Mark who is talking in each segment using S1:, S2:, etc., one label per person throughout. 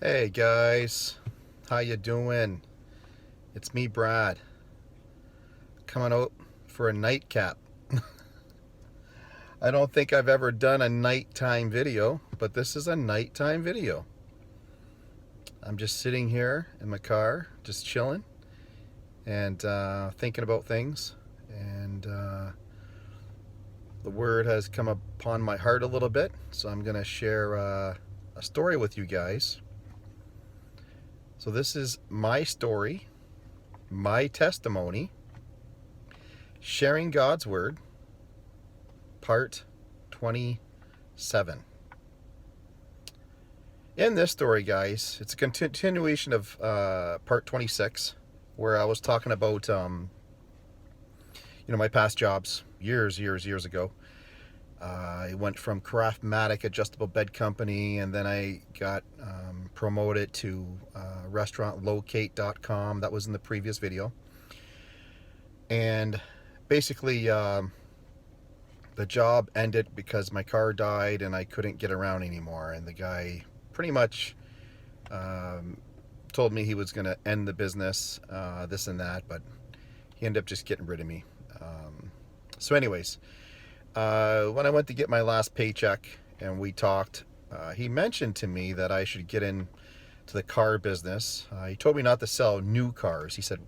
S1: Hey guys, how you doing? It's me, Brad, coming out for a nightcap. I don't think I've ever done a nighttime video, but this is a nighttime video. I'm just sitting here in my car, just chilling and thinking about things. And the word has come upon my heart a little bit, so I'm going to share a story with you guys. So, this is my story, my testimony, sharing God's word, part 27. In this story, guys, it's a continuation of part 26, where I was talking about, my past jobs years ago. I went from Craftmatic Adjustable Bed Company, and then I got promoted to restaurantlocate.com. That was in the previous video. And basically, the job ended because my car died and I couldn't get around anymore. And the guy pretty much told me he was going to end the business, this and that, but he ended up just getting rid of me. So anyways, when I went to get my last paycheck and we talked, he mentioned to me that I should get into the car business. He told me not to sell new cars. He said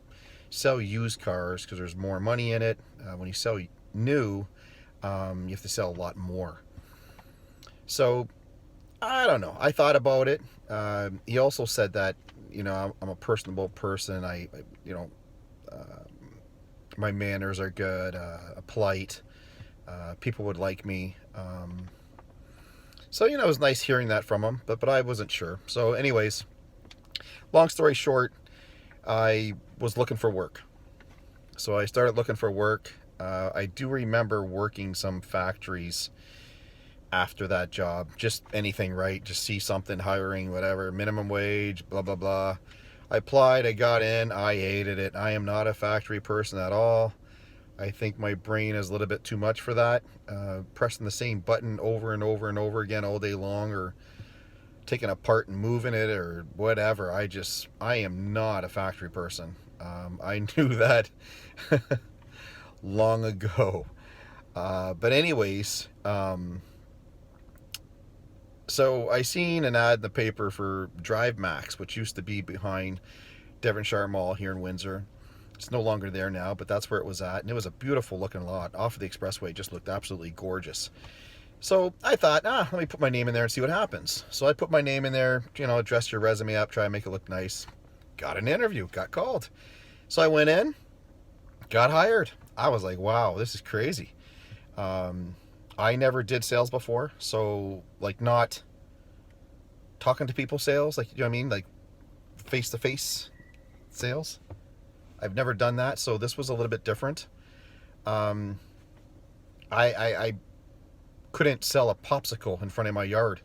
S1: sell used cars because there's more money in it. When you sell new, you have to sell a lot more. So I don't know. I thought about it. He also said that I'm a personable person. My manners are good, polite. People would like me. So it was nice hearing that from him, but I wasn't sure. So anyways, long story short, I was looking for work. So I started looking for work. I do remember working some factories after that job. Just anything, right? Just see something, hiring, whatever, minimum wage, blah, blah, blah. I applied, I got in, I hated it. I am not a factory person at all. I think my brain is a little bit too much for that. Pressing the same button over and over and over again all day long, or taking apart and moving it or whatever. I am not a factory person. I knew that long ago. But anyways, so I seen an ad in the paper for Drive Max, which used to be behind Devonshire Mall here in Windsor. It's no longer there now, but that's where it was at. And it was a beautiful looking lot off of the expressway. It just looked absolutely gorgeous. So I thought, let me put my name in there and see what happens. So I put my name in there, dress your resume up, try and make it look nice. Got an interview, got called. So I went in, got hired. I was like, wow, this is crazy. I never did sales before, so not talking to people sales, like, you know what I mean? Like face-to-face sales. I've never done that, so this was a little bit different. Um, I couldn't sell a popsicle in front of my yard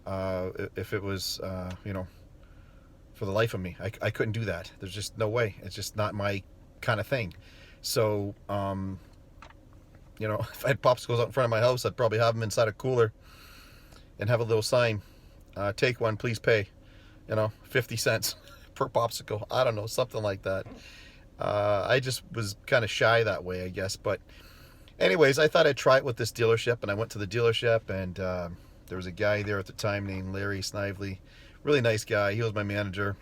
S1: if it was, for the life of me. I couldn't do that. There's just no way. It's just not my kind of thing. So, if I had popsicles out in front of my house, I'd probably have them inside a cooler and have a little sign, take one, please pay, 50 cents per popsicle. I don't know, something like that. I just was kind of shy that way, I guess. But anyways, I thought I'd try it with this dealership, and I went to the dealership, and there was a guy there at the time named Larry Snively. Really nice guy. He was my manager.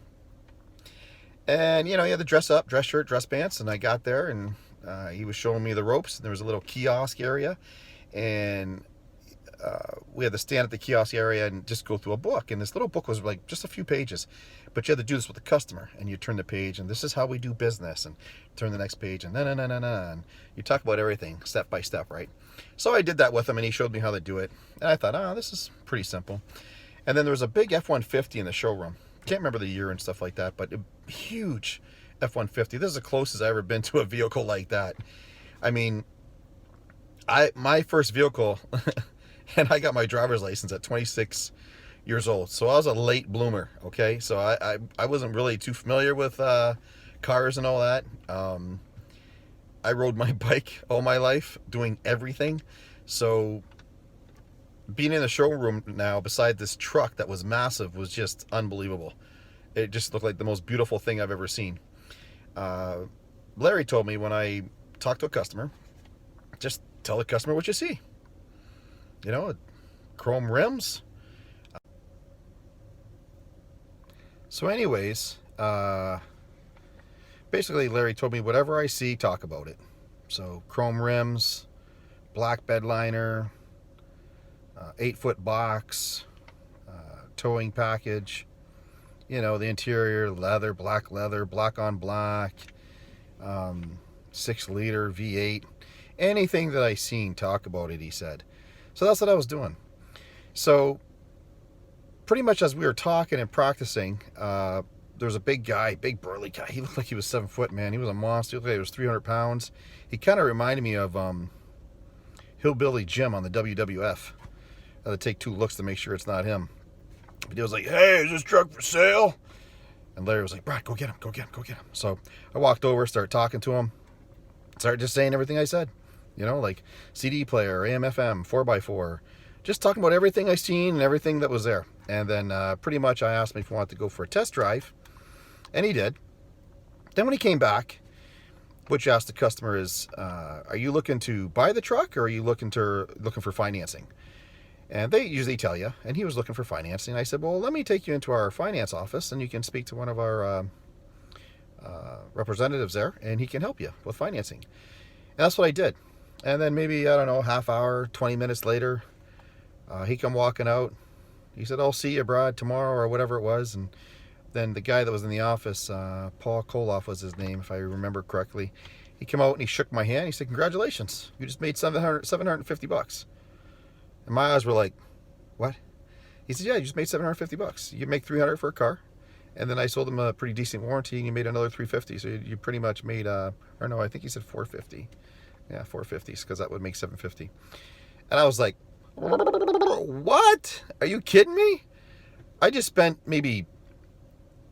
S1: And, he had to dress up, dress shirt, dress pants, and I got there, and he was showing me the ropes. And there was a little kiosk area, and we had to stand at the kiosk area and just go through a book. And this little book was like just a few pages, but you had to do this with the customer. And you turn the page, and this is how we do business, and turn the next page, and and you talk about everything step by step, right? So I did that with him, and he showed me how to do it. And I thought, this is pretty simple. And then there was a big F-150 in the showroom. Can't remember the year and stuff like that, but a huge F-150. This is the closest I've ever been to a vehicle like that. I mean, my first vehicle, and I got my driver's license at 26 years old. So I was a late bloomer, okay? So I wasn't really too familiar with cars and all that. I rode my bike all my life, doing everything. So being in the showroom now beside this truck that was massive was just unbelievable. It just looked like the most beautiful thing I've ever seen. Larry told me when I talk to a customer, just tell the customer what you see. You know, chrome rims. So anyways, basically Larry told me whatever I see, talk about it. So chrome rims, black bed liner, 8-foot box, towing package, you know, the interior, leather, black on black, 6-liter V8, anything that I seen, talk about it, he said. So that's what I was doing. So pretty much as we were talking and practicing, there was a big guy, big burly guy. He looked like he was 7 foot, man. He was a monster. He looked like he was 300 pounds. He kind of reminded me of Hillbilly Jim on the WWF. I had to take 2 looks to make sure it's not him. But he was like, "Hey, is this truck for sale?" And Larry was like, "Brad, go get him, go get him, go get him." So I walked over, started talking to him, started just saying everything I said. You know, like CD player, AM, FM, 4x4. Just talking about everything I seen and everything that was there. And then pretty much I asked him if he wanted to go for a test drive. And he did. Then when he came back, what you ask the customer is, are you looking to buy the truck or are you looking for financing? And they usually tell you. And he was looking for financing. I said, well, let me take you into our finance office and you can speak to one of our representatives there and he can help you with financing. And that's what I did. And then maybe, I don't know, half hour, 20 minutes later, he come walking out. He said, "I'll see you, Brad, tomorrow," or whatever it was. And then the guy that was in the office, Paul Koloff was his name, if I remember correctly. He came out and he shook my hand. He said, "Congratulations, you just made $750. And my eyes were like, "What?" He said, "Yeah, you just made $750. You make $300 for a car." And then I sold him a pretty decent warranty and you made another $350. So you pretty much made, or no, I think he said $450. Yeah, $450, because that would make $750. And I was like, what? Are you kidding me? I just spent maybe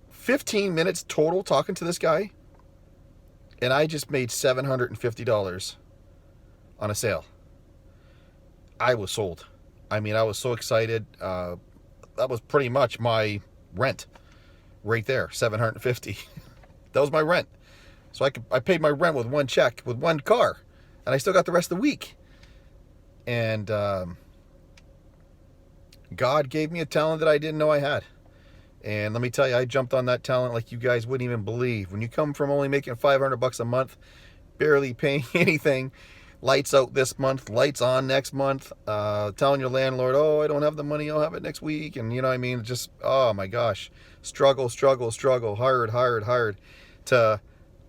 S1: 15 minutes total talking to this guy, and I just made $750 on a sale. I was sold. I mean, I was so excited. That was pretty much my rent right there, $750. That was my rent. So I paid my rent with one check, with one car, and I still got the rest of the week. And God gave me a talent that I didn't know I had. And let me tell you, I jumped on that talent like you guys wouldn't even believe. When you come from only making $500 a month, barely paying anything, lights out this month, lights on next month, telling your landlord, "Oh, I don't have the money, I'll have it next week." And you know what I mean? Just, oh my gosh, struggle, hard, to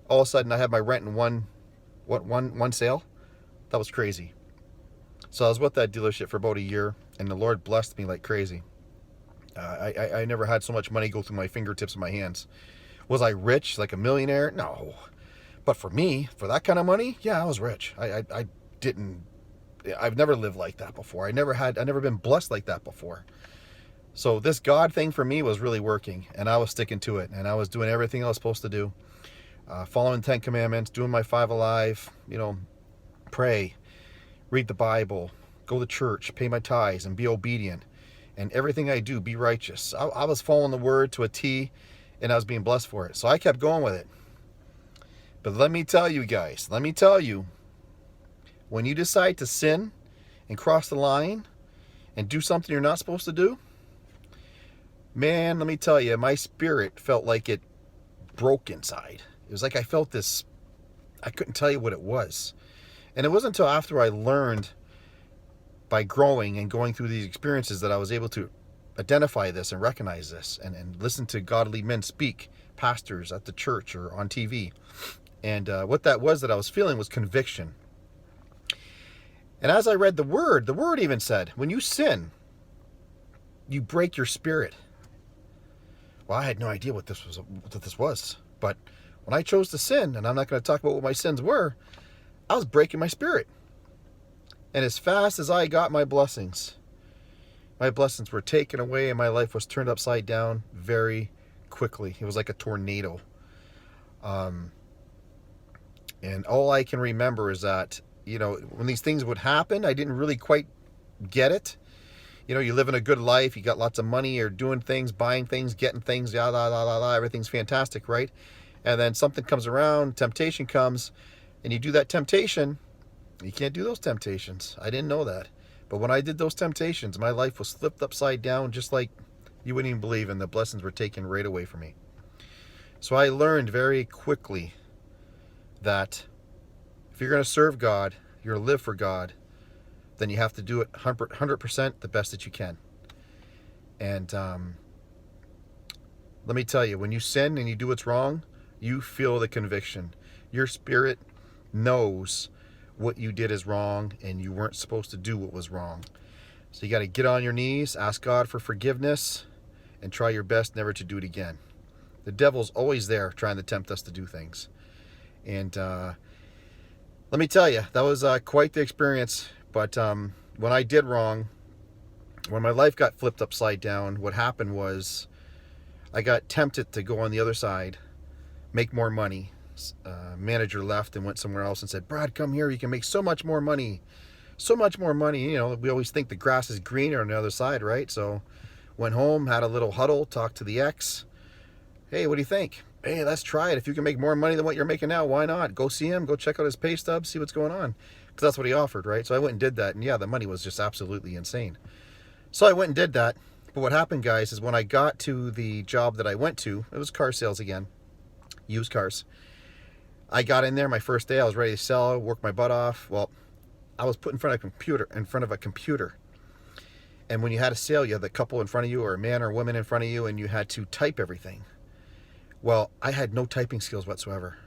S1: all of a sudden I had my rent in one sale. That was crazy. So I was with that dealership for about a year, and the Lord blessed me like crazy. I never had so much money go through my fingertips and my hands. Was I rich, like a millionaire? No. But for me, for that kind of money, yeah, I was rich. I've never lived like that before. I've never been blessed like that before. So this God thing for me was really working, and I was sticking to it, and I was doing everything I was supposed to do. Following 10 commandments, doing my 5 alive, you know, pray, read the Bible, go to church, pay my tithes, and be obedient. And everything I do, be righteous. I was following the word to a T, and I was being blessed for it. So I kept going with it. But let me tell you guys, when you decide to sin and cross the line and do something you're not supposed to do, man, let me tell you, my spirit felt like it broke inside. It was like I felt this, I couldn't tell you what it was. And it wasn't until after I learned by growing and going through these experiences that I was able to identify this and recognize this and listen to godly men speak, pastors at the church or on TV. And what that was that I was feeling was conviction. And as I read the word even said, when you sin, you break your spirit. Well, I had no idea what this was. But when I chose to sin, and I'm not going to talk about what my sins were, I was breaking my spirit. And as fast as I got my blessings were taken away and my life was turned upside down very quickly. It was like a tornado. And all I can remember is that, you know, when these things would happen, I didn't really quite get it. You know, you live in a good life, you got lots of money, you're doing things, buying things, getting things, yada, yada, yada, everything's fantastic, right? And then something comes around, temptation comes, and you do that temptation. You can't do those temptations. I didn't know that. But when I did those temptations, my life was flipped upside down, just like you wouldn't even believe, and the blessings were taken right away from me. So I learned very quickly that if you're going to serve God, you're going to live for God, then you have to do it 100% the best that you can. And let me tell you, when you sin and you do what's wrong, you feel the conviction. Your spirit knows what you did is wrong, and you weren't supposed to do what was wrong. So you got to get on your knees, ask God for forgiveness, and try your best never to do it again. The devil's always there trying to tempt us to do things. And let me tell you, that was quite the experience. But when I did wrong, when my life got flipped upside down, what happened was I got tempted to go on the other side, make more money. Manager left and went somewhere else and said, Brad, come here, you can make so much more money. So much more money. You know, we always think the grass is greener on the other side, right? So went home, had a little huddle, talked to the ex. Hey, what do you think? Hey, let's try it. If you can make more money than what you're making now, why not? Go see him, go check out his pay stub, see what's going on. Because that's what he offered, right? So I went and did that. And yeah, the money was just absolutely insane. So I went and did that. But what happened, guys, is when I got to the job that I went to, it was car sales again, used cars. I got in there my first day. I was ready to sell, work my butt off. Well, I was put in front of a computer. And when you had a sale, you had the couple in front of you, or a man or a woman in front of you, and you had to type everything. Well, I had no typing skills whatsoever.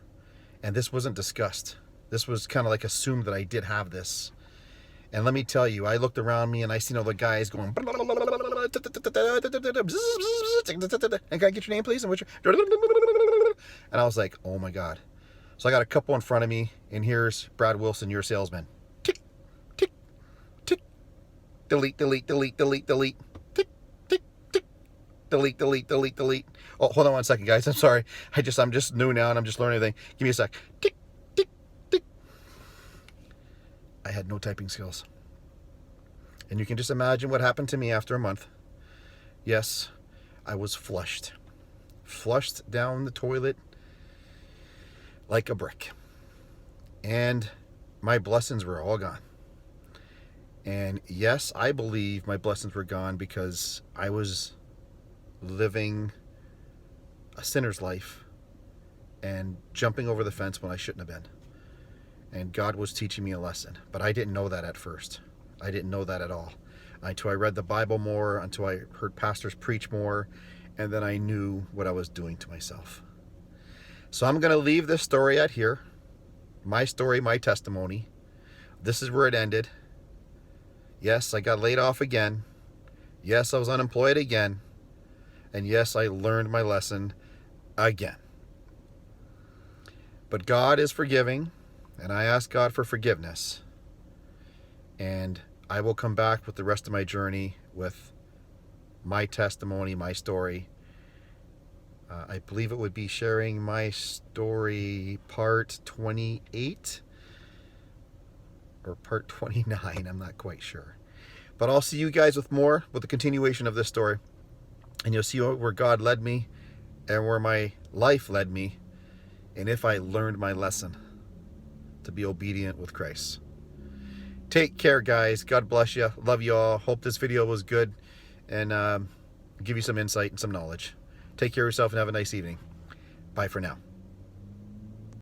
S1: And this wasn't discussed. This was kind of like assumed that I did have this. And let me tell you, I looked around me and I seen all the guys going, and can I get your name, please? And I was like, oh my God. So I got a couple in front of me, and here's Brad Wilson, your salesman. Tick, tick, tick. Delete, delete, delete, delete, delete. Tick, tick, tick. Delete, delete, delete, delete. Oh, hold on one second, guys. I'm sorry. I'm just new now, and I'm just learning everything. Give me a sec. Tick, tick, tick. I had no typing skills. And you can just imagine what happened to me after a month. Yes, I was flushed. Flushed down the toilet like a brick. And my blessings were all gone. And yes, I believe my blessings were gone because I was living a sinner's life and jumping over the fence when I shouldn't have been. And God was teaching me a lesson. But I didn't know that at first. I didn't know that at all. Until I read the Bible more, until I heard pastors preach more, and then I knew what I was doing to myself. So I'm going to leave this story out here. My story, my testimony. This is where it ended. Yes, I got laid off again. Yes, I was unemployed again. And yes, I learned my lesson again. But God is forgiving, and I ask God for forgiveness. And I will come back with the rest of my journey with my testimony, my story. I believe it would be sharing my story part 28 or part 29. I'm not quite sure. But I'll see you guys with more, with the continuation of this story. And you'll see where God led me and where my life led me. And if I learned my lesson to be obedient with Christ. Take care, guys. God bless you. Love you all. Hope this video was good and give you some insight and some knowledge. Take care of yourself and have a nice evening. Bye for now.